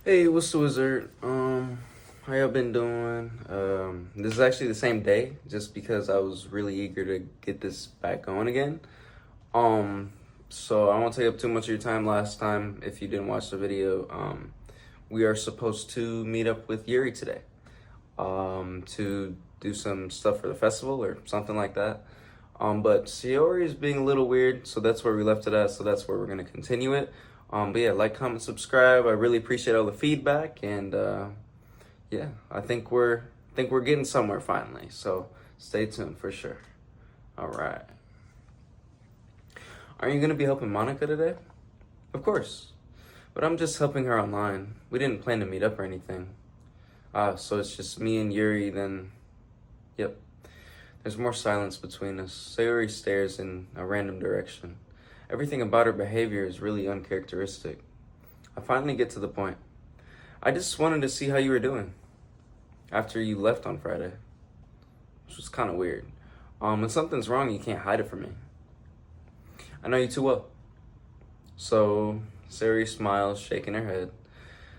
Hey, what's the wizard? How y'all been doing? This is actually the same day, just because I was really eager to get this back going again. Um, so I won't take up too much of your time. Last time, if you didn't watch the video, we are supposed to meet up with Yuri today, to do some stuff for the festival or something like that. But Sayori is being a little weird, so that's where we left it at. So that's where we're gonna continue it. But yeah, like, comment, subscribe. I really appreciate all the feedback, and yeah, I think we're getting somewhere finally. So stay tuned for sure. All right. Are you gonna be helping Monica today? Of course, but I'm just helping her online. We didn't plan to meet up or anything. So it's just me and Yuri. Then, yep. There's more silence between us. Sayori stares in a random direction. Everything about her behavior is really uncharacteristic. I finally get to the point. I just wanted to see how you were doing after you left on Friday, which was kind of weird. When something's wrong, you can't hide it from me. I know you too well. So, Sayori smiles, shaking her head.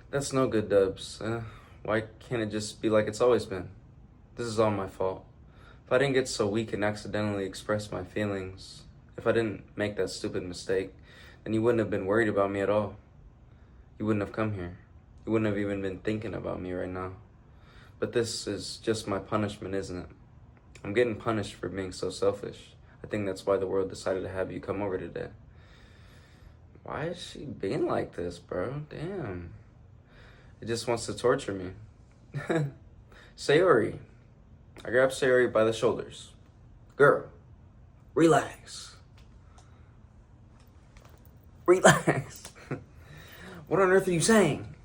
That's no good, Dubs. Why can't it just be like it's always been? This is all my fault. If I didn't get so weak and accidentally express my feelings, if I didn't make that stupid mistake, then you wouldn't have been worried about me at all. You wouldn't have come here. You wouldn't have even been thinking about me right now. But this is just my punishment, isn't it? I'm getting punished for being so selfish. I think that's why the world decided to have you come over today. Why is she being like this, bro? Damn. It just wants to torture me. Sayori. I grab Sayori by the shoulders. Girl, relax. Relax. What on earth are you saying?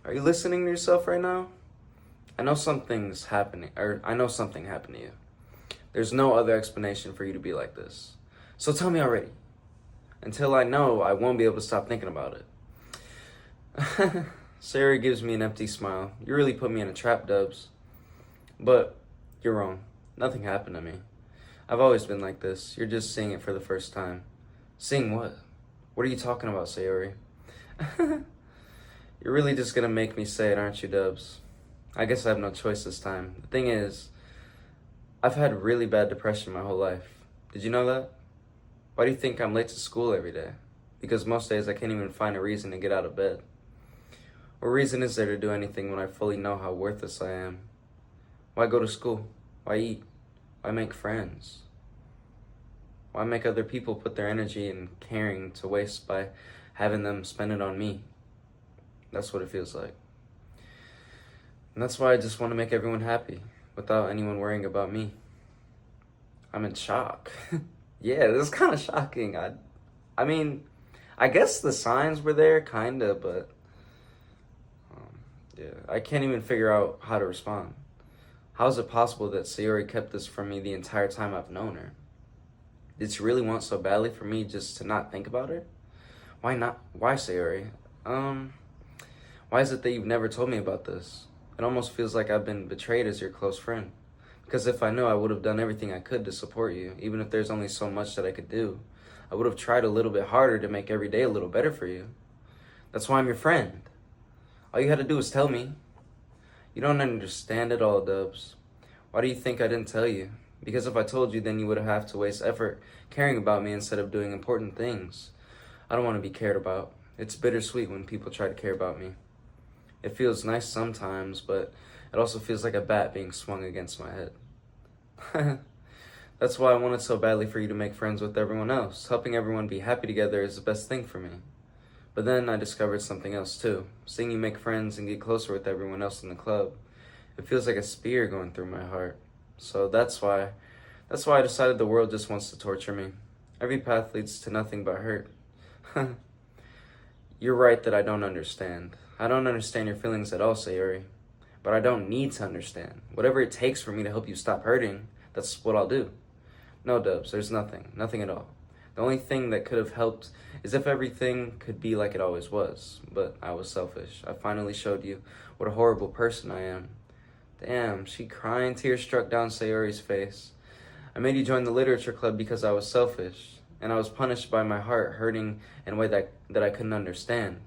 Are you listening to yourself right now? I know something happened to you. There's no other explanation for you to be like this. So tell me already. Until I know, I won't be able to stop thinking about it. Sarah gives me an empty smile. You really put me in a trap, Dubs. But you're wrong. Nothing happened to me. I've always been like this. You're just seeing it for the first time. Seeing what? What are you talking about, Sayori? You're really just gonna make me say it, aren't you, Dubs? I guess I have no choice this time. The thing is, I've had really bad depression my whole life. Did you know that? Why do you think I'm late to school every day? Because most days I can't even find a reason to get out of bed. What reason is there to do anything when I fully know how worthless I am? Why go to school? Why eat? Why make friends? Why make other people put their energy and caring to waste by having them spend it on me? That's what it feels like. And that's why I just want to make everyone happy without anyone worrying about me. I'm in shock. Yeah, this is kind of shocking. I mean, I guess the signs were there, kinda, but yeah, I can't even figure out how to respond. How is it possible that Sayori kept this from me the entire time I've known her? Did she really want so badly for me just to not think about her? Why not? Why, Sayori? Why is it that you've never told me about this? It almost feels like I've been betrayed as your close friend. Because if I knew, I would have done everything I could to support you, even if there's only so much that I could do. I would have tried a little bit harder to make every day a little better for you. That's why I'm your friend. All you had to do was tell me. You don't understand it all, Dubs. Why do you think I didn't tell you? Because if I told you, then you would have to waste effort caring about me instead of doing important things. I don't want to be cared about. It's bittersweet when people try to care about me. It feels nice sometimes, but it also feels like a bat being swung against my head. That's why I wanted so badly for you to make friends with everyone else. Helping everyone be happy together is the best thing for me. But then I discovered something else too. Seeing you make friends and get closer with everyone else in the club, it feels like a spear going through my heart. So that's why I decided the world just wants to torture me. Every path leads to nothing but hurt. You're right that I don't understand. I don't understand your feelings at all, Sayori. But I don't need to understand. Whatever it takes for me to help you stop hurting, that's what I'll do. No, Dubs, there's nothing. Nothing at all. The only thing that could have helped is if everything could be like it always was. But I was selfish. I finally showed you what a horrible person I am. Damn, she crying, tears struck down Sayori's face. I made you join the literature club because I was selfish. And I was punished by my heart hurting in a way that I couldn't understand.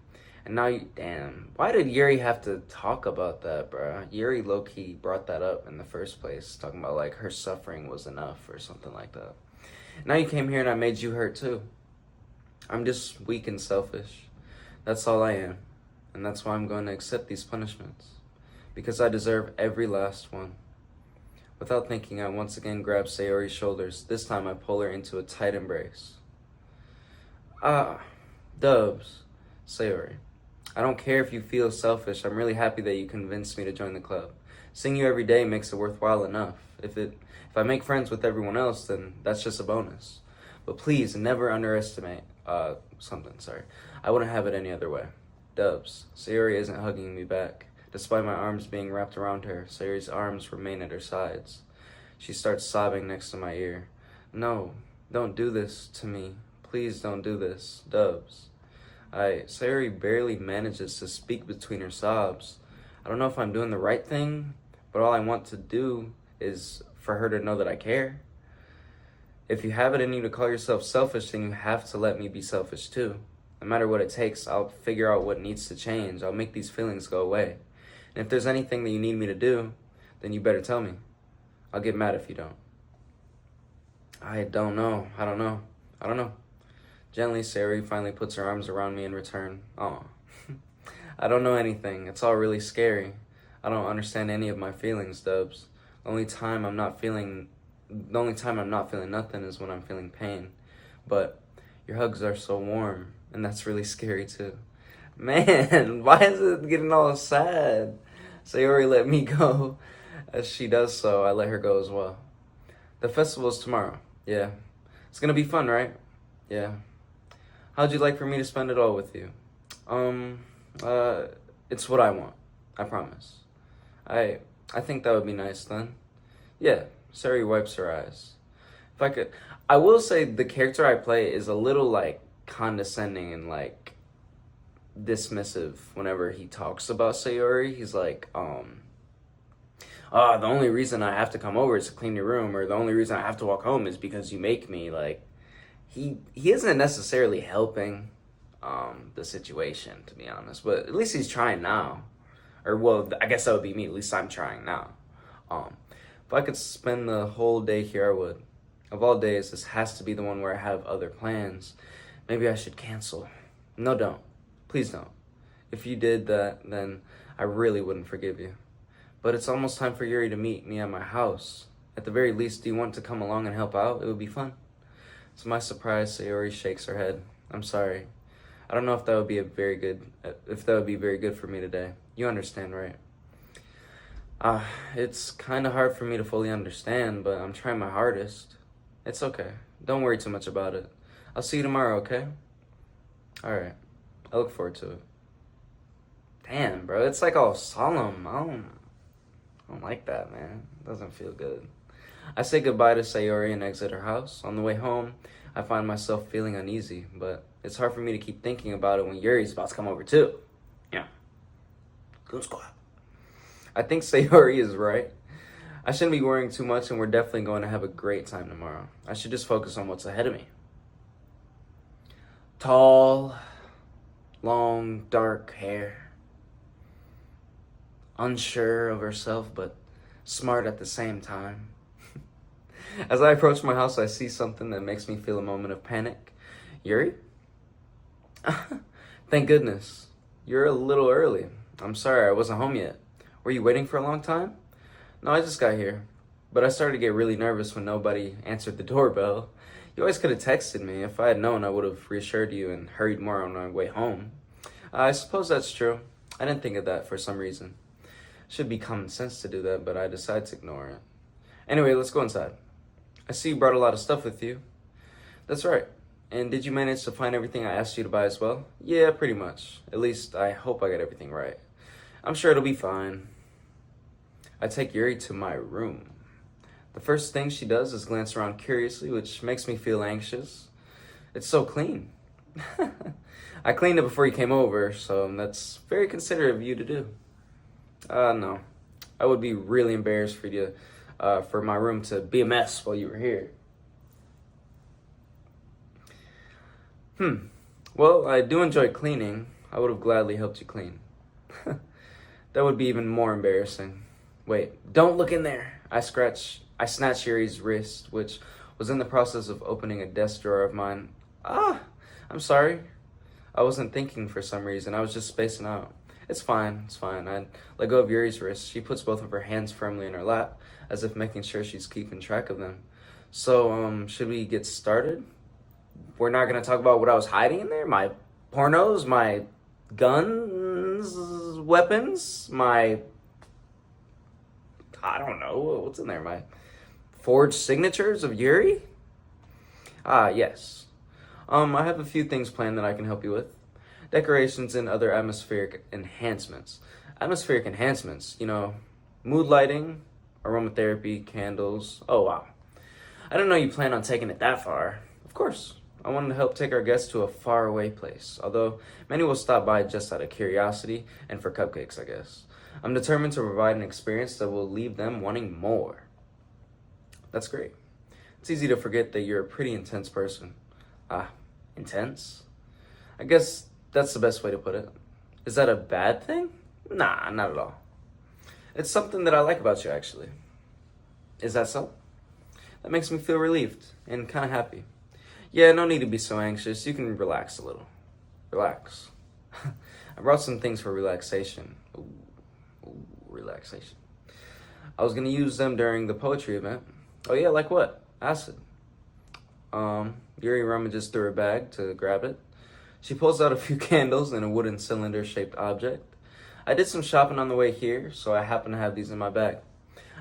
And now you, damn, why did Yuri have to talk about that, bro? Yuri low-key brought that up in the first place, talking about like her suffering was enough or something like that. Now you came here and I made you hurt too. I'm just weak and selfish. That's all I am. And that's why I'm going to accept these punishments. Because I deserve every last one. Without thinking, I once again grab Sayori's shoulders. This time I pull her into a tight embrace. Ah, Dubs, Sayori. I don't care if you feel selfish. I'm really happy that you convinced me to join the club. Seeing you every day makes it worthwhile enough. If I make friends with everyone else, then that's just a bonus. But please, never underestimate, sorry. I wouldn't have it any other way. Dubs, Sayori isn't hugging me back. Despite my arms being wrapped around her, Sayori's arms remain at her sides. She starts sobbing next to my ear. No, don't do this to me. Please don't do this, Dubs. Sayori barely manages to speak between her sobs. I don't know if I'm doing the right thing, but all I want to do is for her to know that I care. If you have it in you to call yourself selfish, then you have to let me be selfish too. No matter what it takes, I'll figure out what needs to change. I'll make these feelings go away. And if there's anything that you need me to do, then you better tell me. I'll get mad if you don't. I don't know. Gently, Sayori finally puts her arms around me in return. Aw. I don't know anything. It's all really scary. I don't understand any of my feelings, Dubs. The only time I'm not feeling nothing is when I'm feeling pain. But your hugs are so warm, and that's really scary too. Man, why is it getting all sad? Sayori let me go. As she does so, I let her go as well. The festival's tomorrow. Yeah. It's gonna be fun, right? Yeah. How'd you like for me to spend it all with you? It's what I want. I promise. I think that would be nice then. Yeah. Sayori wipes her eyes. If I could, I will say the character I play is a little like condescending and like dismissive whenever he talks about Sayori. He's like, the only reason I have to come over is to clean your room, or the only reason I have to walk home is because you make me. Like, he isn't necessarily helping the situation, to be honest, but at least he's trying now. Or, well, I guess that would be me. At least I'm trying now. If I could spend the whole day here, I would. Of all days, this has to be the one where I have other plans. Maybe I should cancel. No, don't. Please don't. If you did that, then I really wouldn't forgive you. But it's almost time for Yuri to meet me at my house. At the very least, do you want to come along and help out? It would be fun. To my surprise, Sayori shakes her head. I'm sorry. I don't know if that would be very good for me today. You understand, right? It's kind of hard for me to fully understand, but I'm trying my hardest. It's okay. Don't worry too much about it. I'll see you tomorrow, okay? Alright. I look forward to it. Damn, bro. It's like all solemn. I don't like that, man. It doesn't feel good. I say goodbye to Sayori and exit her house. On the way home, I find myself feeling uneasy, but it's hard for me to keep thinking about it when Yuri's about to come over too. Yeah. Goon squad. I think Sayori is right. I shouldn't be worrying too much, and we're definitely going to have a great time tomorrow. I should just focus on what's ahead of me. Tall, long, dark hair. Unsure of herself, but smart at the same time. As I approach my house, I see something that makes me feel a moment of panic. Yuri? Thank goodness. You're a little early. I'm sorry, I wasn't home yet. Were you waiting for a long time? No, I just got here. But I started to get really nervous when nobody answered the doorbell. You always could have texted me. If I had known, I would have reassured you and hurried more on my way home. I suppose that's true. I didn't think of that for some reason. Should be common sense to do that, but I decided to ignore it. Anyway, let's go inside. I see you brought a lot of stuff with you. That's right. And did you manage to find everything I asked you to buy as well? Yeah, pretty much. At least I hope I got everything right. I'm sure it'll be fine. I take Yuri to my room. The first thing she does is glance around curiously, which makes me feel anxious. It's so clean. I cleaned it before you came over, so that's very considerate of you to do. No. I would be really embarrassed for you, for my room to be a mess while you were here. Well, I do enjoy cleaning. I would have gladly helped you clean. That would be even more embarrassing. Wait, don't look in there. I snatched Yuri's wrist, which was in the process of opening a desk drawer of mine. Ah, I'm sorry. I wasn't thinking for some reason. I was just spacing out. It's fine. I let go of Yuri's wrist. She puts both of her hands firmly in her lap, as if making sure she's keeping track of them. So, should we get started? We're not gonna talk about what I was hiding in there? My pornos, my guns, weapons, I don't know, what's in there? My forged signatures of Yuri? Ah, yes. I have a few things planned that I can help you with. Decorations and other atmospheric enhancements. Atmospheric enhancements, mood lighting, aromatherapy, candles. Oh, wow. I didn't know you planned on taking it that far. Of course. I wanted to help take our guests to a faraway place, although many will stop by just out of curiosity and for cupcakes, I guess. I'm determined to provide an experience that will leave them wanting more. That's great. It's easy to forget that you're a pretty intense person. Ah, intense? I guess that's the best way to put it. Is that a bad thing? Nah, not at all. It's something that I like about you, actually. Is that so? That makes me feel relieved and kind of happy. Yeah, no need to be so anxious. You can relax a little. Relax. I brought some things for relaxation. Ooh, relaxation. I was going to use them during the poetry event. Oh yeah, like what? Acid. Yuri rummages through her bag to grab it. She pulls out a few candles and a wooden cylinder-shaped object. I did some shopping on the way here, so I happen to have these in my bag.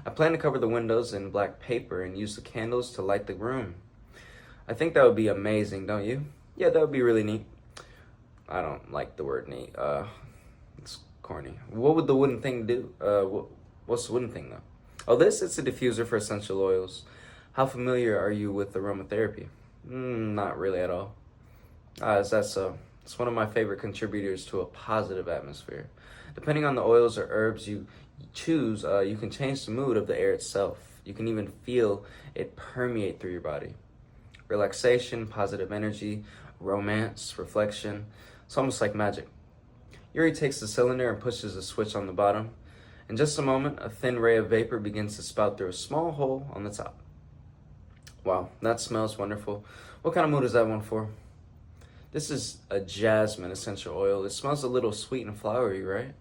I plan to cover the windows in black paper and use the candles to light the room. I think that would be amazing, don't you? Yeah, that would be really neat. I don't like the word neat. It's corny. What would the wooden thing do? What's the wooden thing, though? Oh, it's a diffuser for essential oils. How familiar are you with aromatherapy? Not really at all. Is that so? It's one of my favorite contributors to a positive atmosphere. Depending on the oils or herbs you choose, you can change the mood of the air itself. You can even feel it permeate through your body. Relaxation, positive energy, romance, reflection. It's almost like magic. Yuri takes the cylinder and pushes a switch on the bottom. In just a moment, a thin ray of vapor begins to spout through a small hole on the top. Wow, that smells wonderful. What kind of mood is that one for? This is a jasmine essential oil. It smells a little sweet and flowery, right?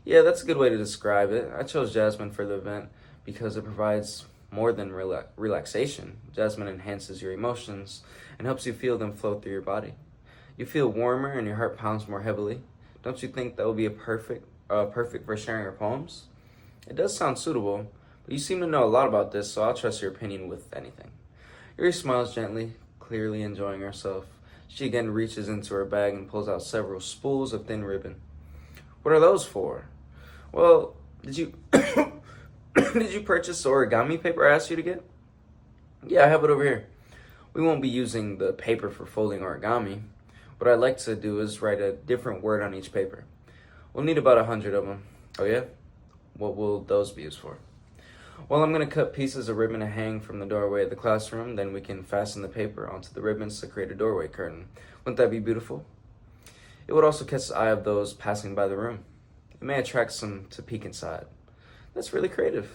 Yeah, that's a good way to describe it. I chose jasmine for the event because it provides more than relaxation. Jasmine enhances your emotions and helps you feel them flow through your body. You feel warmer and your heart pounds more heavily. Don't you think that would be perfect for sharing your poems? It does sound suitable, but you seem to know a lot about this, so I'll trust your opinion with anything. Yuri smiles gently, clearly enjoying herself. She again reaches into her bag and pulls out several spools of thin ribbon. What are those for? Well, did you did you purchase the origami paper I asked you to get? Yeah, I have it over here. We won't be using the paper for folding origami. What I'd like to do is write a different word on each paper. We'll need about 100 of them. Oh yeah? What will those be used for? Well, I'm going to cut pieces of ribbon to hang from the doorway of the classroom. Then we can fasten the paper onto the ribbons to create a doorway curtain. Wouldn't that be beautiful? It would also catch the eye of those passing by the room. It may attract some to peek inside. That's really creative.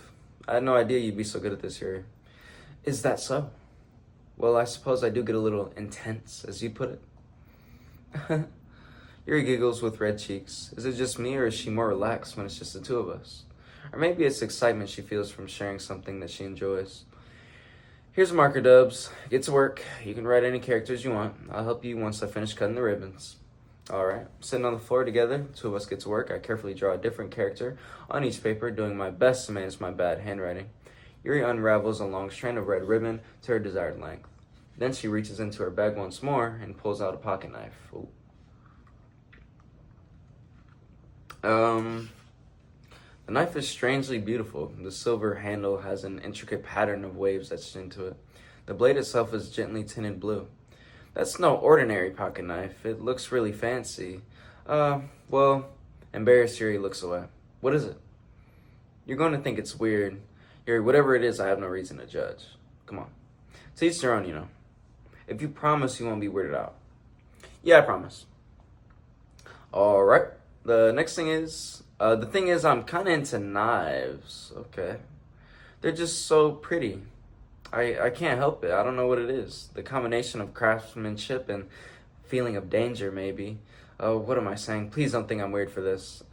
I had no idea you'd be so good at this, Yuri. Is that so? Well, I suppose I do get a little intense, as you put it. Yuri giggles with red cheeks. Is it just me, or is she more relaxed when it's just the two of us? Or maybe it's excitement she feels from sharing something that she enjoys. Here's a marker, Dubs. Get to work. You can write any characters you want. I'll help you once I finish cutting the ribbons. Alright, sitting on the floor together, two of us get to work. I carefully draw a different character on each paper, doing my best to manage my bad handwriting. Yuri unravels a long strand of red ribbon to her desired length. Then she reaches into her bag once more and pulls out a pocket knife. Ooh. The knife is strangely beautiful. The silver handle has an intricate pattern of waves etched into it. The blade itself is gently tinted blue. That's no ordinary pocket knife. It looks really fancy. Well, embarrassed, Yuri looks away. What is it? You're going to think it's weird. Yuri, whatever it is, I have no reason to judge. Come on. To each their own, you know. If you promise you won't be weirded out. Yeah, I promise. All right. The thing is, I'm kind of into knives. Okay. They're just so pretty. I can't help it. I don't know what it is. The combination of craftsmanship and feeling of danger, maybe. Oh, what am I saying? Please don't think I'm weird for this.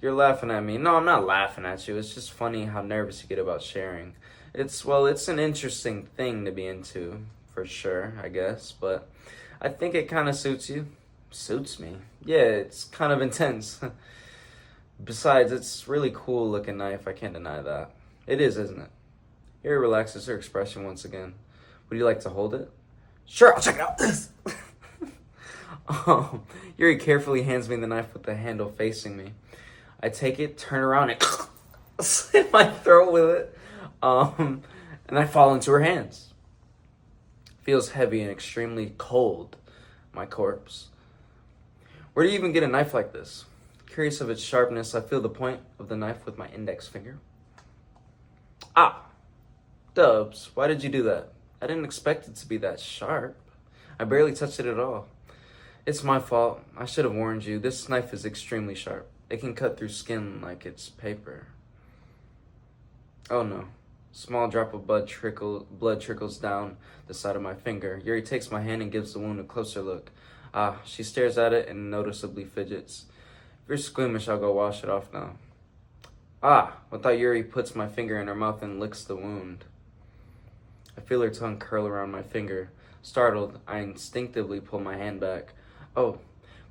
You're laughing at me. No, I'm not laughing at you. It's just funny how nervous you get about sharing. It's an interesting thing to be into, for sure, I guess. But I think it kind of suits you. Suits me. Yeah, it's kind of intense. Besides, it's really cool looking knife. I can't deny that. It is, isn't it? Yuri relaxes her expression once again. Would you like to hold it? Sure, I'll check it out. Yuri carefully hands me the knife with the handle facing me. I take it, turn around, and slit my throat with it. And I fall into her hands. Feels heavy and extremely cold. My corpse. Where do you even get a knife like this? Curious of its sharpness, I feel the point of the knife with my index finger. Ah! Dubs, why did you do that? I didn't expect it to be that sharp. I barely touched it at all. It's my fault. I should have warned you. This knife is extremely sharp. It can cut through skin like it's paper. Oh no. Small drop of blood trickles down the side of my finger. Yuri takes my hand and gives the wound a closer look. Ah, she stares at it and noticeably fidgets. If you're squeamish, I'll go wash it off now. Ah, I thought Yuri puts my finger in her mouth and licks the wound. I feel her tongue curl around my finger. Startled, I instinctively pull my hand back. Oh,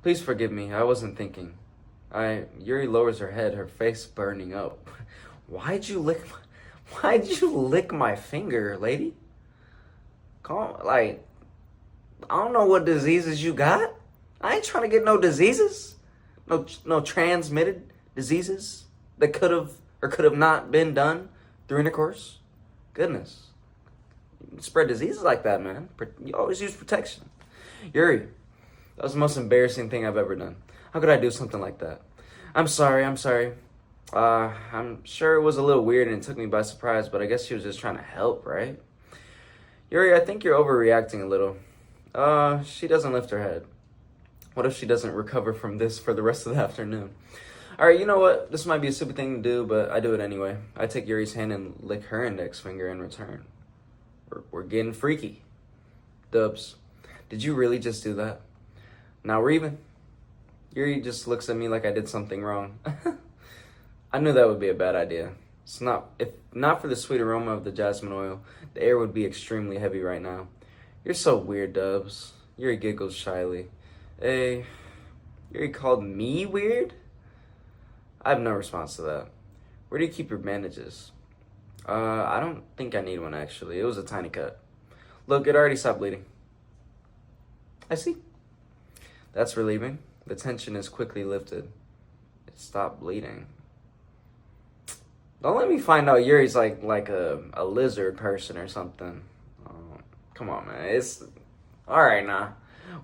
please forgive me. I wasn't thinking. Yuri lowers her head, her face burning up. Why'd you lick my finger, lady? I don't know what diseases you got. I ain't trying to get no diseases. No transmitted diseases that could have not been done through intercourse. Goodness. You spread diseases like that, man. You always use protection. Yuri, that was the most embarrassing thing I've ever done. How could I do something like that? I'm sorry. I'm sure it was a little weird and it took me by surprise, but I guess she was just trying to help, right? Yuri, I think you're overreacting a little. She doesn't lift her head. What if she doesn't recover from this for the rest of the afternoon? All right, you know what? This might be a stupid thing to do, but I do it anyway. I take Yuri's hand and lick her index finger in return. We're getting freaky. Dubs, did you really just do that? Now we're even. Yuri just looks at me like I did something wrong. I knew that would be a bad idea. If not for the sweet aroma of the jasmine oil, the air would be extremely heavy right now. You're so weird, Dubs. Yuri giggles shyly. Hey, Yuri called me weird? I have no response to that. Where do you keep your bandages? I don't think I need one, actually. It was a tiny cut. Look, it already stopped bleeding. I see. That's relieving. The tension is quickly lifted. It stopped bleeding. Don't let me find out Yuri's like a lizard person or something. Come on, man. It's all right now.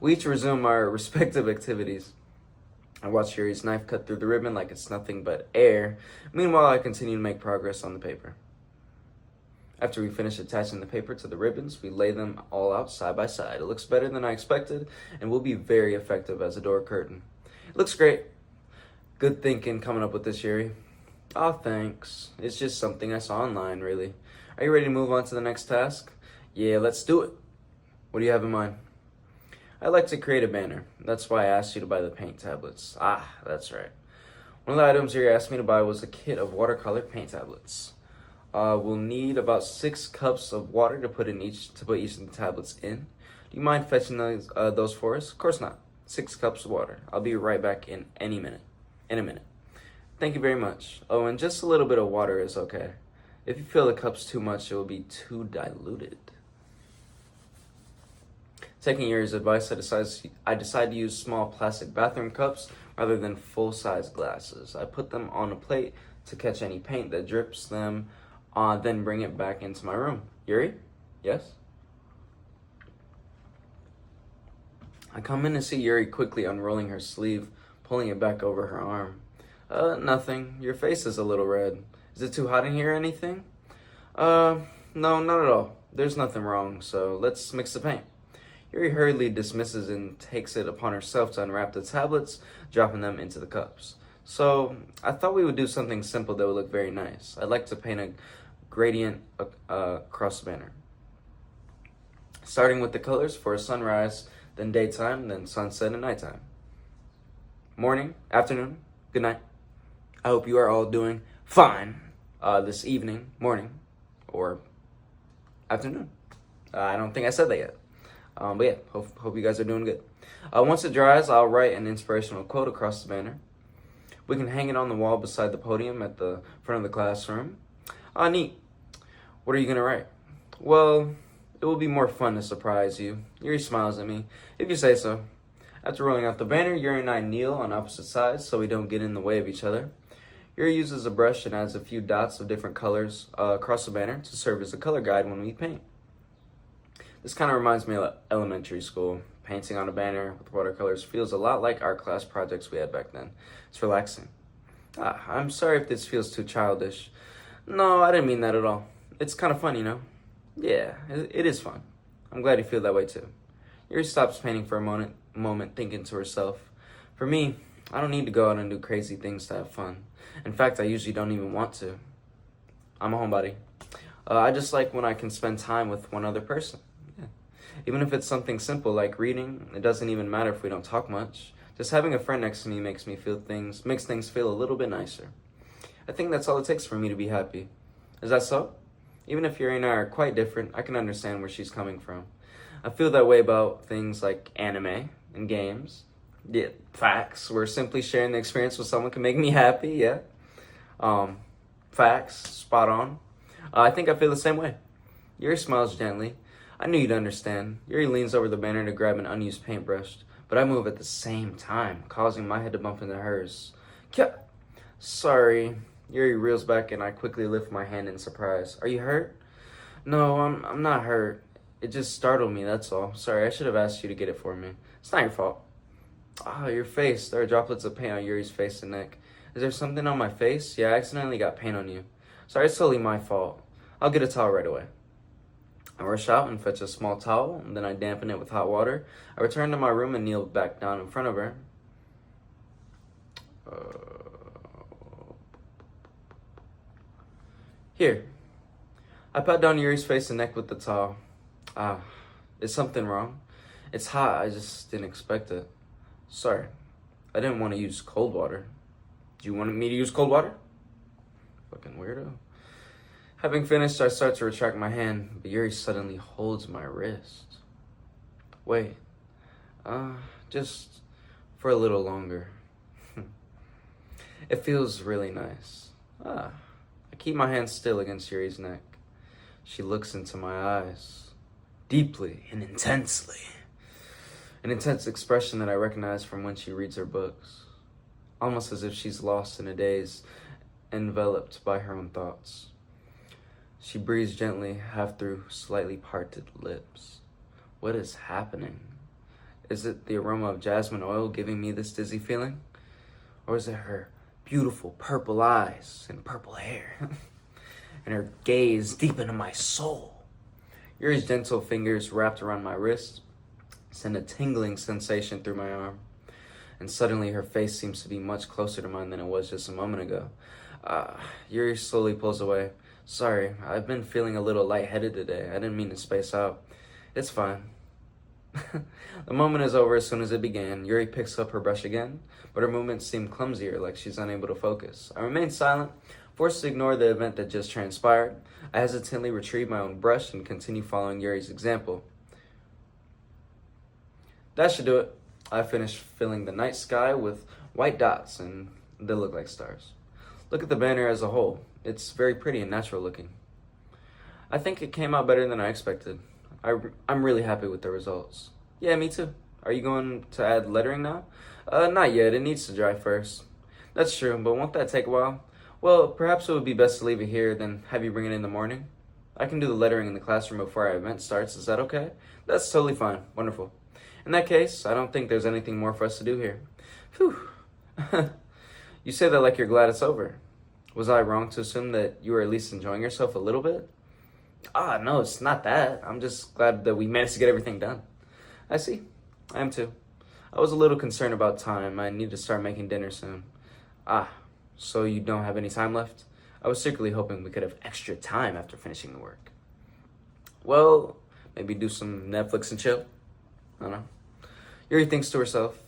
We each resume our respective activities. I watch Yuri's knife cut through the ribbon like it's nothing but air. Meanwhile, I continue to make progress on the paper. After we finish attaching the paper to the ribbons, we lay them all out side by side. It looks better than I expected and will be very effective as a door curtain. It looks great. Good thinking coming up with this, Yuri. Oh, thanks. It's just something I saw online, really. Are you ready to move on to the next task? Yeah, let's do it. What do you have in mind? I'd like to create a banner. That's why I asked you to buy the paint tablets. Ah, that's right. One of the items you asked me to buy was a kit of watercolor paint tablets. We'll need about 6 cups of water to put each of the tablets in. Do you mind fetching those for us? Of course not. 6 cups of water. I'll be right back in a minute. Thank you very much. Oh, and just a little bit of water is okay. If you feel the cup's too much, it will be too diluted. Taking Yuri's advice, I decide to use small plastic bathroom cups rather than full-size glasses. I put them on a plate to catch any paint that drips them, then bring it back into my room. Yuri? Yes? I come in to see Yuri quickly unrolling her sleeve, pulling it back over her arm. Nothing. Your face is a little red. Is it too hot in here or anything? No, not at all. There's nothing wrong, so let's mix the paint. Yuri hurriedly dismisses and takes it upon herself to unwrap the tablets, dropping them into the cups. So, I thought we would do something simple that would look very nice. I'd like to paint a gradient across the banner. Starting with the colors for sunrise, then daytime, then sunset and nighttime. Morning, afternoon, good night. I hope you are all doing fine this evening, morning, or afternoon. I don't think I said that yet. But yeah, hope you guys are doing good. Once it dries, I'll write an inspirational quote across the banner. We can hang it on the wall beside the podium at the front of the classroom. Neat. What are you going to write? Well, it will be more fun to surprise you. Yuri smiles at me. If you say so. After rolling out the banner, Yuri and I kneel on opposite sides so we don't get in the way of each other. Yuri uses a brush and adds a few dots of different colors across the banner to serve as a color guide when we paint. This kind of reminds me of elementary school. Painting on a banner with watercolors feels a lot like art class projects we had back then. It's relaxing. I'm sorry if this feels too childish. No, I didn't mean that at all. It's kind of fun, you know? Yeah, it is fun. I'm glad you feel that way too. Yuri stops painting for a moment, thinking to herself, for me, I don't need to go out and do crazy things to have fun. In fact, I usually don't even want to. I'm a homebody. I just like when I can spend time with one other person. Yeah. Even if it's something simple like reading, it doesn't even matter if we don't talk much. Just having a friend next to me makes things feel a little bit nicer. I think that's all it takes for me to be happy. Is that so? Even if Yuri and I are quite different, I can understand where she's coming from. I feel that way about things like anime and games. Yeah, facts. Where simply sharing the experience with someone can make me happy, yeah. Facts, spot on. I think I feel the same way. Yuri smiles gently. I knew you'd understand. Yuri leans over the banner to grab an unused paintbrush, but I move at the same time, causing my head to bump into hers. Sorry. Yuri reels back and I quickly lift my hand in surprise. Are you hurt? No, I'm not hurt. It just startled me, that's all. Sorry, I should have asked you to get it for me. It's not your fault. Your face. There are droplets of paint on Yuri's face and neck. Is there something on my face? Yeah, I accidentally got paint on you. Sorry, it's totally my fault. I'll get a towel right away. I rush out and fetch a small towel, and then I dampen it with hot water. I return to my room and kneel back down in front of her. Here. I pat down Yuri's face and neck with the towel. Is something wrong? It's hot, I just didn't expect it. Sorry, I didn't want to use cold water. Do you want me to use cold water? Fucking weirdo. Having finished, I start to retract my hand, but Yuri suddenly holds my wrist. Wait, just for a little longer. It feels really nice. I keep my hand still against Yuri's neck. She looks into my eyes, deeply and intensely. An intense expression that I recognize from when she reads her books. Almost as if she's lost in a daze, enveloped by her own thoughts. She breathes gently, half through slightly parted lips. What is happening? Is it the aroma of jasmine oil giving me this dizzy feeling? Or is it her beautiful purple eyes and purple hair? And her gaze deep into my soul? Yuri's gentle fingers wrapped around my wrist send a tingling sensation through my arm. And suddenly her face seems to be much closer to mine than it was just a moment ago. Yuri slowly pulls away. Sorry, I've been feeling a little lightheaded today. I didn't mean to space out. It's fine. The moment is over as soon as it began. Yuri picks up her brush again, but her movements seem clumsier, like she's unable to focus. I remain silent, forced to ignore the event that just transpired. I hesitantly retrieve my own brush and continue following Yuri's example. That should do it. I finished filling the night sky with white dots, and they look like stars. Look at the banner as a whole. It's very pretty and natural looking. I think it came out better than I expected. I'm really happy with the results. Yeah, me too. Are you going to add lettering now? Not yet. It needs to dry first. That's true, but won't that take a while? Well, perhaps it would be best to leave it here, then have you bring it in the morning. I can do the lettering in the classroom before our event starts. Is that okay? That's totally fine. Wonderful. In that case, I don't think there's anything more for us to do here. Phew. You say that like you're glad it's over. Was I wrong to assume that you were at least enjoying yourself a little bit? No, it's not that. I'm just glad that we managed to get everything done. I see. I am too. I was a little concerned about time. I need to start making dinner soon. Ah, so you don't have any time left? I was secretly hoping we could have extra time after finishing the work. Well, maybe do some Netflix and chill. I don't know. Yuri thinks to herself,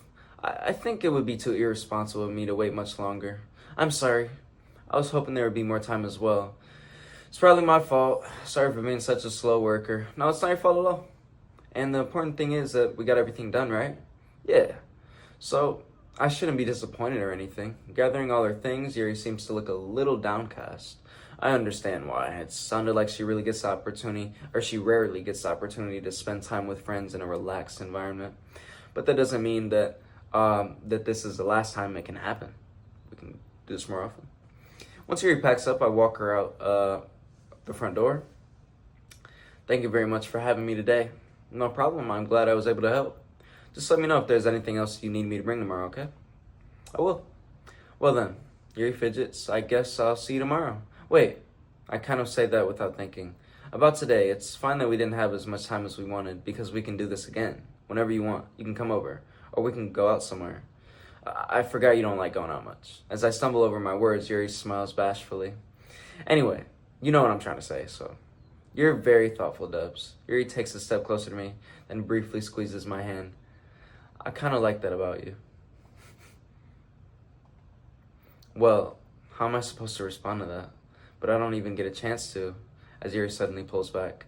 I think it would be too irresponsible of me to wait much longer. I'm sorry. I was hoping there would be more time as well. It's probably my fault. Sorry for being such a slow worker. No, it's not your fault at all. And the important thing is that we got everything done, right? Yeah. So, I shouldn't be disappointed or anything. Gathering all her things, Yuri seems to look a little downcast. I understand why. It sounded like she really gets the opportunity, or she rarely gets the opportunity to spend time with friends in a relaxed environment. But that doesn't mean that that this is the last time it can happen. We can do this more often. Once Yuri packs up, I walk her out the front door. Thank you very much for having me today. No problem. I'm glad I was able to help. Just let me know if there's anything else you need me to bring tomorrow, okay? I will. Well then, Yuri fidgets. I guess I'll see you tomorrow. Wait, I kind of say that without thinking. About today, it's fine that we didn't have as much time as we wanted because we can do this again. Whenever you want, you can come over. Or we can go out somewhere. I forgot you don't like going out much. As I stumble over my words, Yuri smiles bashfully. Anyway, you know what I'm trying to say, so. You're very thoughtful, Dubs. Yuri takes a step closer to me, then briefly squeezes my hand. I kind of like that about you. Well, how am I supposed to respond to that? But I don't even get a chance to, as Yuri suddenly pulls back.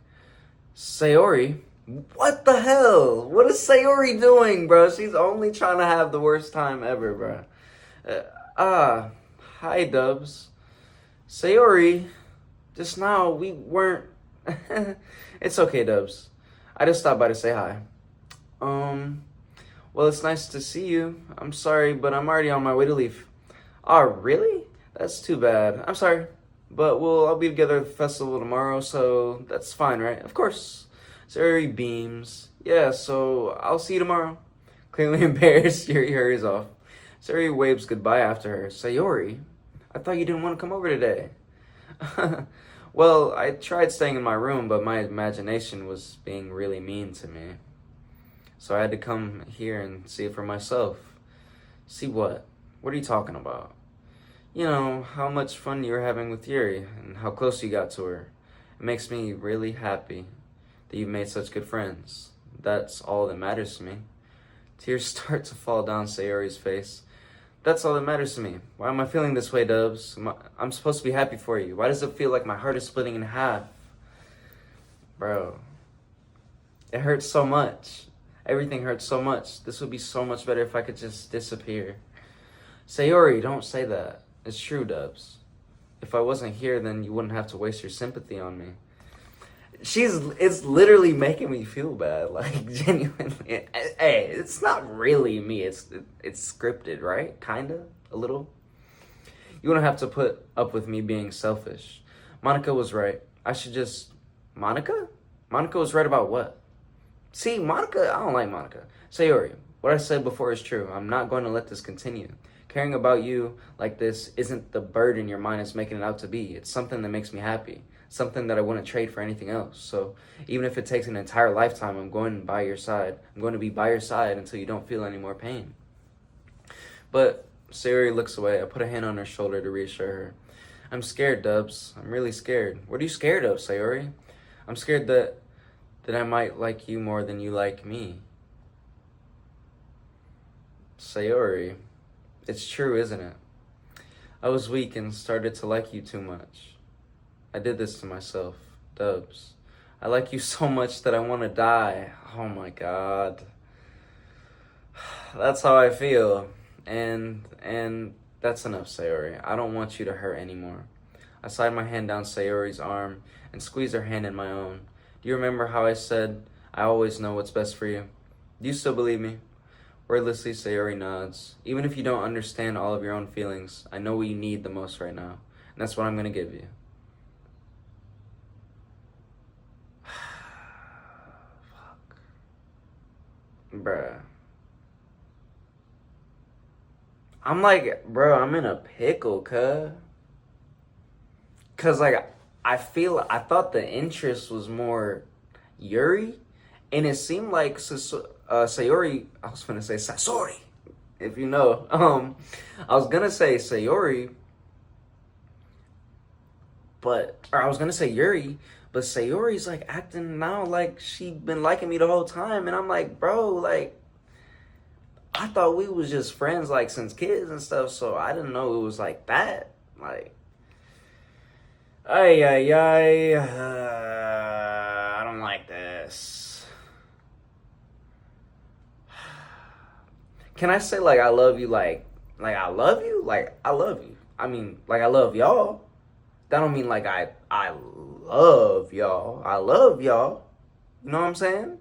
Sayori? What the hell? What is Sayori doing, bro? She's only trying to have the worst time ever, bro. Hi, Dubs. Sayori, just now we weren't... It's okay, Dubs. I just stopped by to say hi. Well, it's nice to see you. I'm sorry, but I'm already on my way to leave. Oh, really? That's too bad. I'm sorry. But I'll be together at the festival tomorrow, so that's fine, right? Of course. Sayori beams. Yeah, so I'll see you tomorrow. Clearly embarrassed, Yuri hurries off. Sayori waves goodbye after her. Sayori? I thought you didn't want to come over today. Well, I tried staying in my room, but my imagination was being really mean to me. So I had to come here and see it for myself. See what? What are you talking about? You know, how much fun you were having with Yuri and how close you got to her. It makes me really happy that you've made such good friends. That's all that matters to me. Tears start to fall down Sayori's face. That's all that matters to me. Why am I feeling this way, Dubs? I'm supposed to be happy for you. Why does it feel like my heart is splitting in half? Bro, it hurts so much. Everything hurts so much. This would be so much better if I could just disappear. Sayori, don't say that. It's true, Dubs. If I wasn't here, then you wouldn't have to waste your sympathy on me. It's literally making me feel bad, like, genuinely. Hey, it's not really me, it's scripted, right? Kinda, a little. You wouldn't have to put up with me being selfish. Monica was right. I should just... Monica? Monica was right about what? See, Monica, I don't like Monica. Sayori, what I said before is true. I'm not going to let this continue. Caring about you like this isn't the burden your mind is making it out to be. It's something that makes me happy. Something that I wouldn't trade for anything else. So even if it takes an entire lifetime, I'm going by your side. I'm going to be by your side until you don't feel any more pain. But Sayori looks away. I put a hand on her shoulder to reassure her. I'm scared, Dubs. I'm really scared. What are you scared of, Sayori? I'm scared that I might like you more than you like me. Sayori, it's true, isn't it? I was weak and started to like you too much. I did this to myself, Dubs. I like you so much that I want to die. Oh my God. That's how I feel. And that's enough, Sayori. I don't want you to hurt anymore. I slide my hand down Sayori's arm and squeeze her hand in my own. Do you remember how I said, I always know what's best for you? Do you still believe me? Wordlessly, Sayori nods. Even if you don't understand all of your own feelings, I know what you need the most right now. And that's what I'm going to give you. Fuck. Bruh. I'm like, bro, I'm in a pickle, Cause like, I thought the interest was more Yuri, and it seemed like Sayori, I was gonna say Sasori, if you know. I was gonna say Sayori, or I was gonna say Yuri, but Sayori's like acting now like she been liking me the whole time, and I'm like, bro, like, I thought we was just friends like since kids and stuff, so I didn't know it was like that. Like, I don't like this. Can I say like I love you, like I love you, like I love you? I mean, like I love y'all. That don't mean like I love y'all. I love y'all. You know what I'm saying?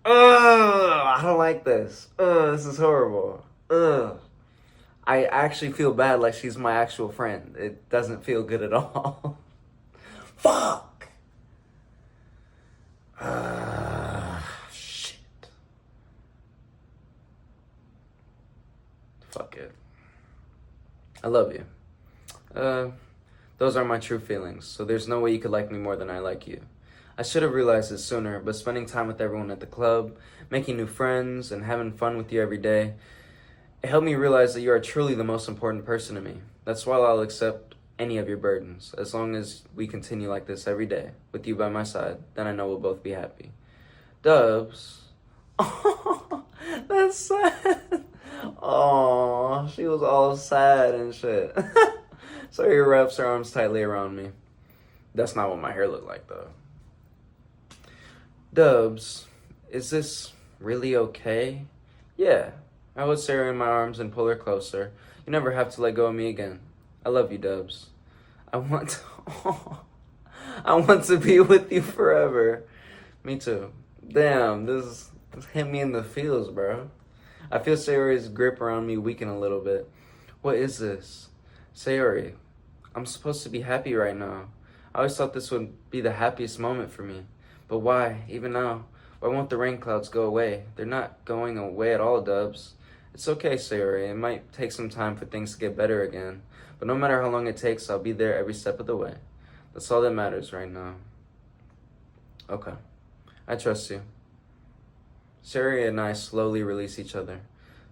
I don't like this. This is horrible. I actually feel bad like she's my actual friend. It doesn't feel good at all. Fuck. Shit. Fuck it. I love you. Those are my true feelings, so there's no way you could like me more than I like you. I should have realized this sooner, but spending time with everyone at the club, making new friends, and having fun with you every day, it helped me realize that you are truly the most important person to me. That's why I'll accept any of your burdens. As long as we continue like this every day, with you by my side, then I know we'll both be happy. Dubs. Oh, that's sad. Oh, she was all sad and shit. So he wraps her arms tightly around me. That's not what my hair looked like, though. Dubs, is this really okay? Yeah. I would stare her in my arms and pull her closer. You never have to let go of me again. I love you, Dubs. I want to, I want to be with you forever. Me too. Damn, this hit me in the feels, bro. I feel Sayori's grip around me weaken a little bit. What is this? Sayori, I'm supposed to be happy right now. I always thought this would be the happiest moment for me. But why, even now? Why won't the rain clouds go away? They're not going away at all, Dubs. It's okay, Sayori. It might take some time for things to get better again. But no matter how long it takes, I'll be there every step of the way. That's all that matters right now. Okay. I trust you. Sayori and I slowly release each other.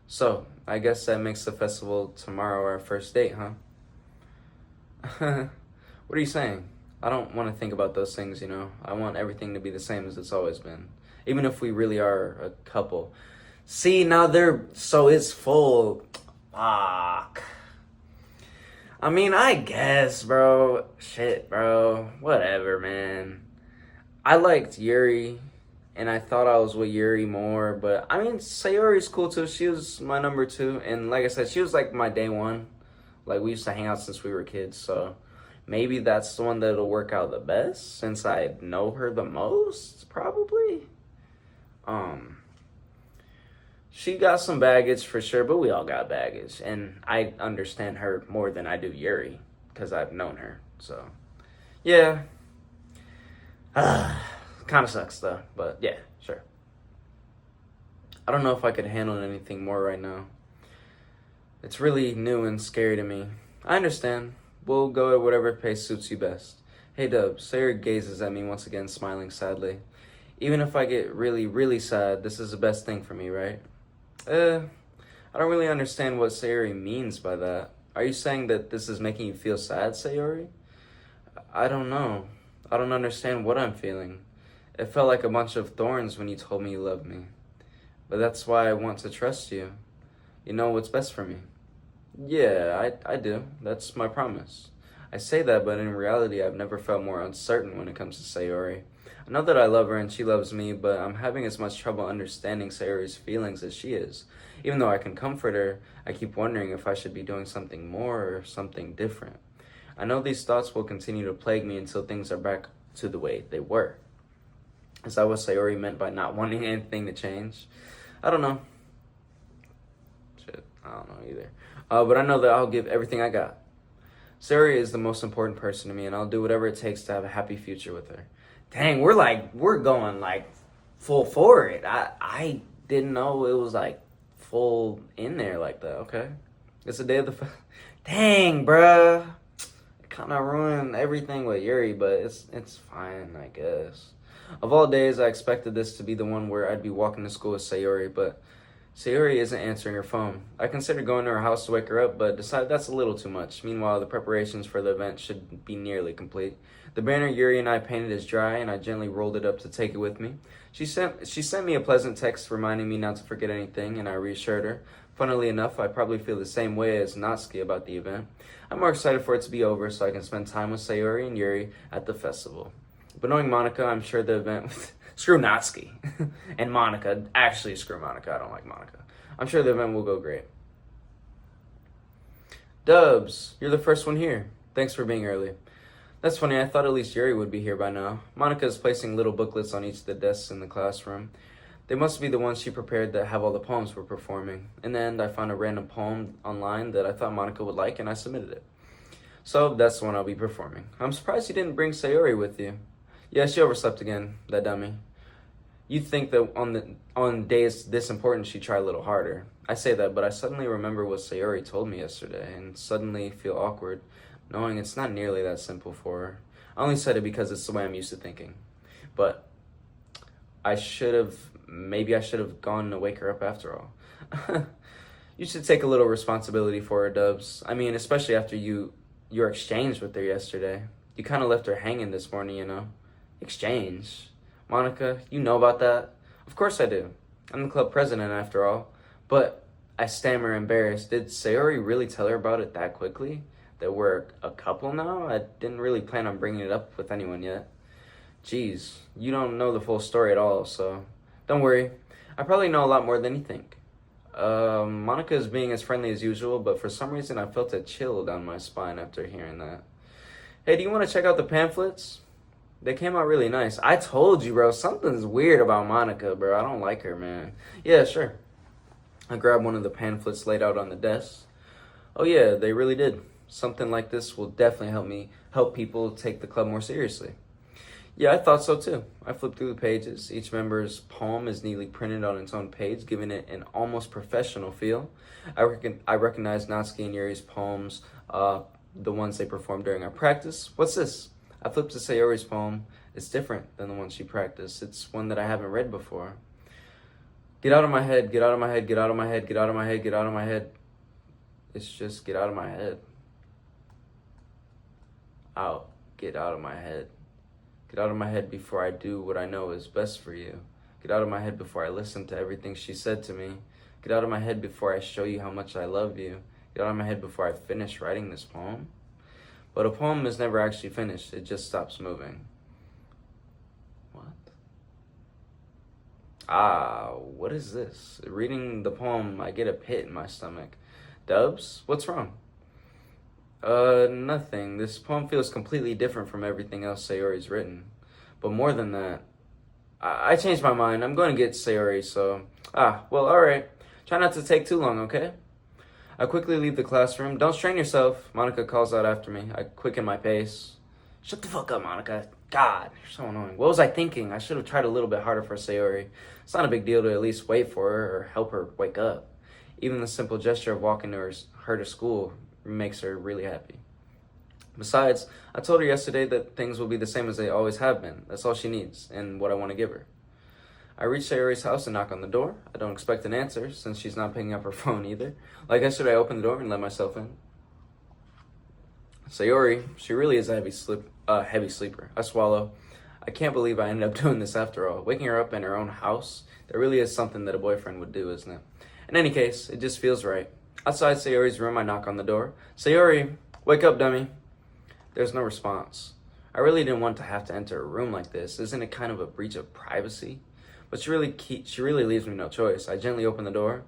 So, I guess that makes the festival tomorrow our first date, huh? What are you saying? I don't want to think about those things, you know. I want everything to be the same as it's always been. Even if we really are a couple. See, now it's full. Fuck. I mean, I guess, bro. Shit, bro. Whatever, man. I liked Yuri, and I thought I was with Yuri more, but I mean, Sayori's cool too. She was my number 2, and like I said, she was like my day 1. Like, we used to hang out since we were kids, so maybe that's the one that'll work out the best since I know her the most, probably. She got some baggage for sure, but we all got baggage, and I understand her more than I do Yuri because I've known her. So, yeah. Kind of sucks though, but yeah, sure. I don't know if I could handle anything more right now. It's really new and scary to me. I understand. We'll go at whatever pace suits you best. Hey, Dub. Sayori gazes at me once again, smiling sadly. Even if I get really, really sad, this is the best thing for me, right? I don't really understand what Sayori means by that. Are you saying that this is making you feel sad, Sayori? I don't know. I don't understand what I'm feeling. It felt like a bunch of thorns when you told me you loved me. But that's why I want to trust you. You know what's best for me. Yeah, I do. That's my promise. I say that, but in reality, I've never felt more uncertain when it comes to Sayori. I know that I love her and she loves me, but I'm having as much trouble understanding Sayori's feelings as she is. Even though I can comfort her, I keep wondering if I should be doing something more or something different. I know these thoughts will continue to plague me until things are back to the way they were. Is that what Sayori meant by not wanting anything to change? I don't know. Shit, I don't know either. But I know that I'll give everything I got. Sayori is the most important person to me, and I'll do whatever it takes to have a happy future with her. Dang, we're going like full for it. I didn't know it was like full in there like that. Okay, it's the day of the. Dang, bruh. kind of ruined everything with Yuri, but it's fine, I guess. Of all days, I expected this to be the one where I'd be walking to school with Sayori, but Sayori isn't answering her phone. I considered going to her house to wake her up, but decided that's a little too much. Meanwhile, the preparations for the event should be nearly complete. The banner Yuri and I painted is dry, and I gently rolled it up to take it with me. She sent me a pleasant text reminding me not to forget anything, and I reassured her. Funnily enough, I probably feel the same way as Natsuki about the event. I'm more excited for it to be over so I can spend time with Sayori and Yuri at the festival. But knowing Monica, I'm sure the event... Screw Natsuki. And Monica. Actually, screw Monica. I don't like Monica. I'm sure the event will go great. Dubs, you're the first one here. Thanks for being early. That's funny, I thought at least Yuri would be here by now. Monica is placing little booklets on each of the desks in the classroom. They must be the ones she prepared that have all the poems we're performing. In the end, I found a random poem online that I thought Monica would like, and I submitted it. So, that's the one I'll be performing. I'm surprised you didn't bring Sayori with you. Yeah, she overslept again, that dummy. You'd think that on days this important she'd try a little harder. I say that, but I suddenly remember what Sayori told me yesterday, and suddenly feel awkward, knowing it's not nearly that simple for her. I only said it because it's the way I'm used to thinking. But maybe I should have gone to wake her up after all. You should take a little responsibility for her, Dubs. I mean, especially after your exchange with her yesterday. You kind of left her hanging this morning, you know. Exchange? Monica, you know about that? Of course I do. I'm the club president after all. But I stammer embarrassed. Did Sayori really tell her about it that quickly? That we're a couple now? I didn't really plan on bringing it up with anyone yet. Jeez, you don't know the full story at all, so don't worry. I probably know a lot more than you think. Monica is being as friendly as usual, but for some reason I felt a chill down my spine after hearing that. Hey, do you want to check out the pamphlets? They came out really nice. I told you, bro, something's weird about Monica, bro. I don't like her, man. Yeah, sure. I grabbed one of the pamphlets laid out on the desk. Oh yeah, they really did. Something like this will definitely help people take the club more seriously. Yeah, I thought so too. I flipped through the pages. Each member's poem is neatly printed on its own page, giving it an almost professional feel. I recognize Natsuki and Yuri's poems, the ones they performed during our practice. What's this? I flipped to Sayori's poem. It's different than the one she practiced. It's one that I haven't read before. Get out of my head, get out of my head, get out of my head, get out of my head, get out of my head. It's just get out of my head. Out. Get out of my head. Get out of my head before I do what I know is best for you. Get out of my head before I listen to everything she said to me. Get out of my head before I show you how much I love you. Get out of my head before I finish writing this poem. But a poem is never actually finished. It just stops moving. What? What is this? Reading the poem, I get a pit in my stomach. Dubs, what's wrong? Nothing. This poem feels completely different from everything else Sayori's written. But more than that, I changed my mind. I'm going to get Sayori, so... well, alright. Try not to take too long, okay? I quickly leave the classroom. Don't strain yourself, Monica calls out after me. I quicken my pace. Shut the fuck up, Monica. God, you're so annoying. What was I thinking? I should have tried a little bit harder for Sayori. It's not a big deal to at least wait for her or help her wake up. Even the simple gesture of walking her to school makes her really happy. Besides, I told her yesterday that things will be the same as they always have been. That's all she needs, and what I want to give her. I reach Sayori's house and knock on the door. I don't expect an answer, since she's not picking up her phone either. Like yesterday, I opened the door and let myself in. Sayori, she really is a heavy sleeper. I swallow. I can't believe I ended up doing this after all. Waking her up in her own house, that really is something that a boyfriend would do, isn't it? In any case, it just feels right. Outside Sayori's room, I knock on the door. Sayori, wake up, dummy. There's no response. I really didn't want to have to enter a room like this. Isn't it kind of a breach of privacy? But she really leaves me no choice. I gently open the door.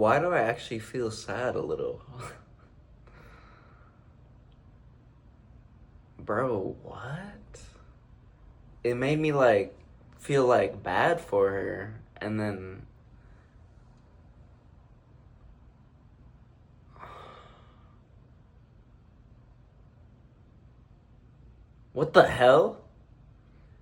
why do I actually feel sad a little? Bro, what? It made me like feel like bad for her, and then what the hell?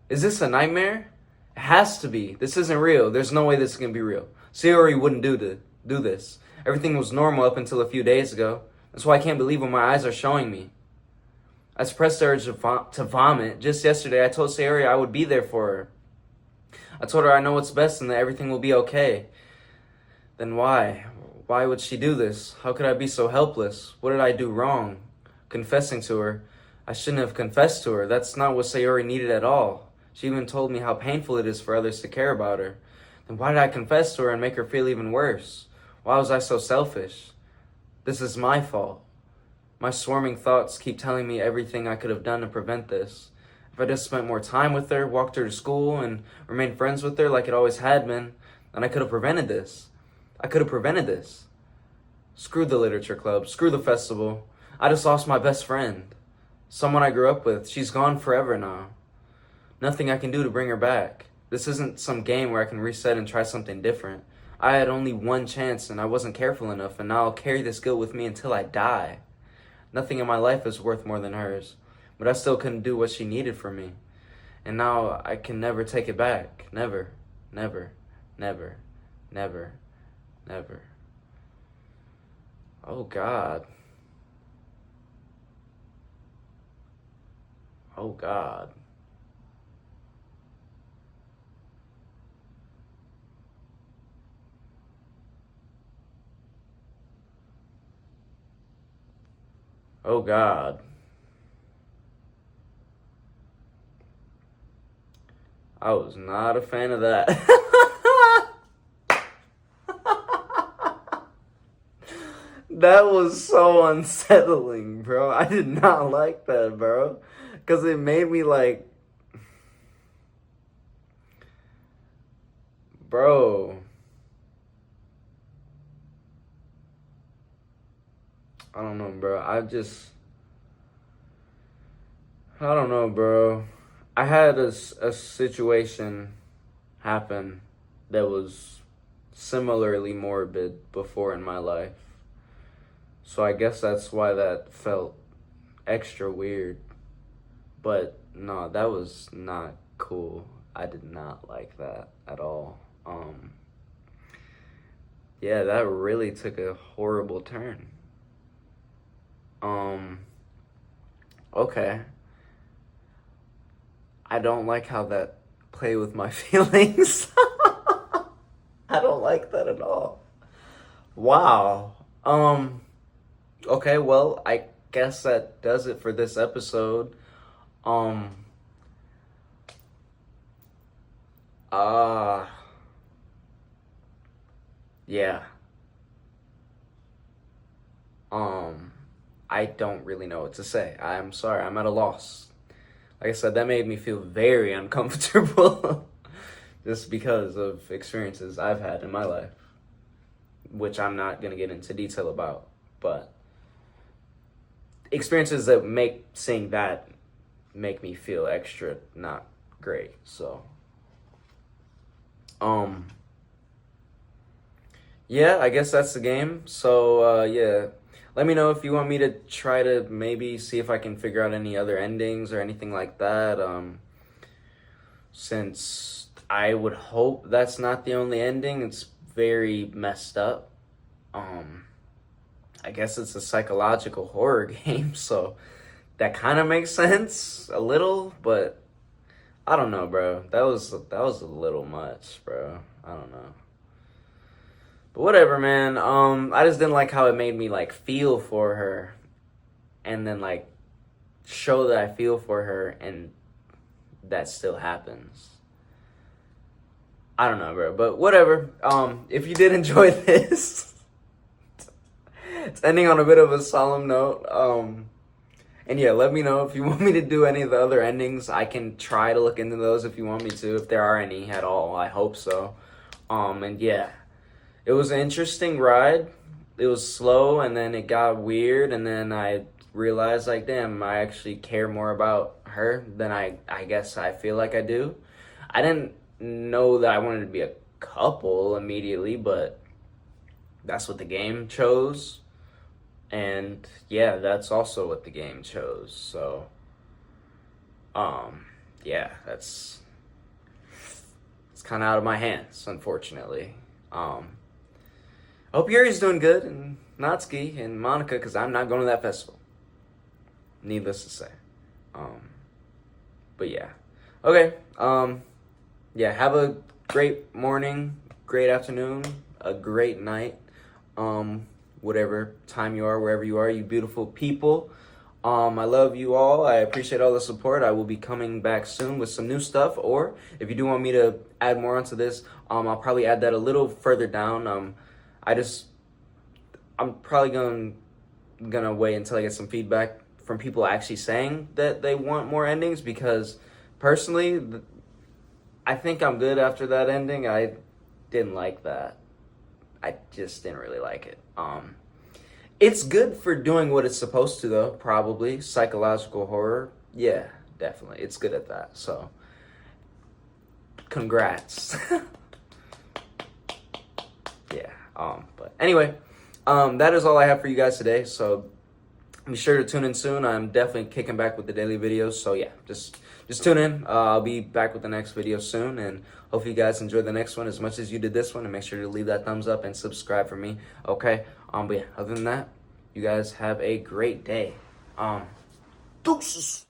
Is this a nightmare? It has to be. This isn't real. There's no way this can be real. Sayori wouldn't do this. Everything was normal up until a few days ago. That's why I can't believe what my eyes are showing me. I suppressed the urge to vomit. Just yesterday, I told Sayori I would be there for her. I told her I know what's best and that everything will be okay. Then why? Why would she do this? How could I be so helpless? What did I do wrong? Confessing to her. I shouldn't have confessed to her. That's not what Sayori needed at all. She even told me how painful it is for others to care about her. Then why did I confess to her and make her feel even worse? Why was I so selfish? This is my fault. My swarming thoughts keep telling me everything I could have done to prevent this. If I just spent more time with her, walked her to school, and remained friends with her like it always had been, then I could have prevented this. I could have prevented this. Screw the literature club. Screw the festival. I just lost my best friend. Someone I grew up with. She's gone forever now. Nothing I can do to bring her back. This isn't some game where I can reset and try something different. I had only one chance and I wasn't careful enough, and now I'll carry this guilt with me until I die. Nothing in my life is worth more than hers, but I still couldn't do what she needed from me. And now I can never take it back. Never, never, never, never, never. Oh God. Oh God. Oh God. I was not a fan of that. That was so unsettling, bro. I did not like that, bro. Because it made me like, bro. I don't know, bro. I don't know, bro. I had a situation happen that was similarly morbid before in my life. So I guess that's why that felt extra weird. But no, that was not cool. I did not like that at all. Yeah, that really took a horrible turn. Okay. I don't like how that play with my feelings. I don't like that at all. Wow. Okay, well, I guess that does it for this episode. Yeah. I don't really know what to say. I'm sorry, I'm at a loss. Like I said, that made me feel very uncomfortable just because of experiences I've had in my life, which I'm not going to get into detail about, but experiences that make seeing that make me feel extra not great. So, yeah, I guess that's the game. So, yeah. Let me know if you want me to try to maybe see if I can figure out any other endings or anything like that. Since I would hope that's not the only ending, it's very messed up. I guess it's a psychological horror game, so that kind of makes sense a little, but I don't know, bro. That was a little much, bro. I don't know. But whatever, man. I just didn't like how it made me like feel for her and then like show that I feel for her and that still happens. I don't know, bro. But whatever. If you did enjoy this, it's ending on a bit of a solemn note. And yeah, let me know if you want me to do any of the other endings. I can try to look into those if you want me to, if there are any at all. I hope so. And yeah. it was an interesting ride. It was slow, and then it got weird, and then I realized, like, damn, I actually care more about her than I guess I feel like I do. I didn't know that I wanted to be a couple immediately, but that's what the game chose. And yeah, that's also what the game chose. So, yeah, it's kind of out of my hands, unfortunately. I hope Yuri's doing good, and Natsuki and Monica, because I'm not going to that festival. Needless to say. But yeah. Okay. Yeah, have a great morning, great afternoon, a great night. Whatever time you are, wherever you are, you beautiful people. I love you all. I appreciate all the support. I will be coming back soon with some new stuff, or if you do want me to add more onto this, I'll probably add that a little further down. I'm probably gonna wait until I get some feedback from people actually saying that they want more endings, because personally, I think I'm good after that ending. I didn't like that. I just didn't really like it. It's good for doing what it's supposed to, though, probably. Psychological horror. Yeah, definitely. It's good at that. So, congrats. Yeah. But anyway, that is all I have for you guys today. So, be sure to tune in soon. I'm definitely kicking back with the daily videos. So, yeah, just tune in. I'll be back with the next video soon. And hope you guys enjoyed the next one as much as you did this one. And make sure to leave that thumbs up and subscribe for me. Okay? But yeah, other than that, you guys have a great day. Deuces.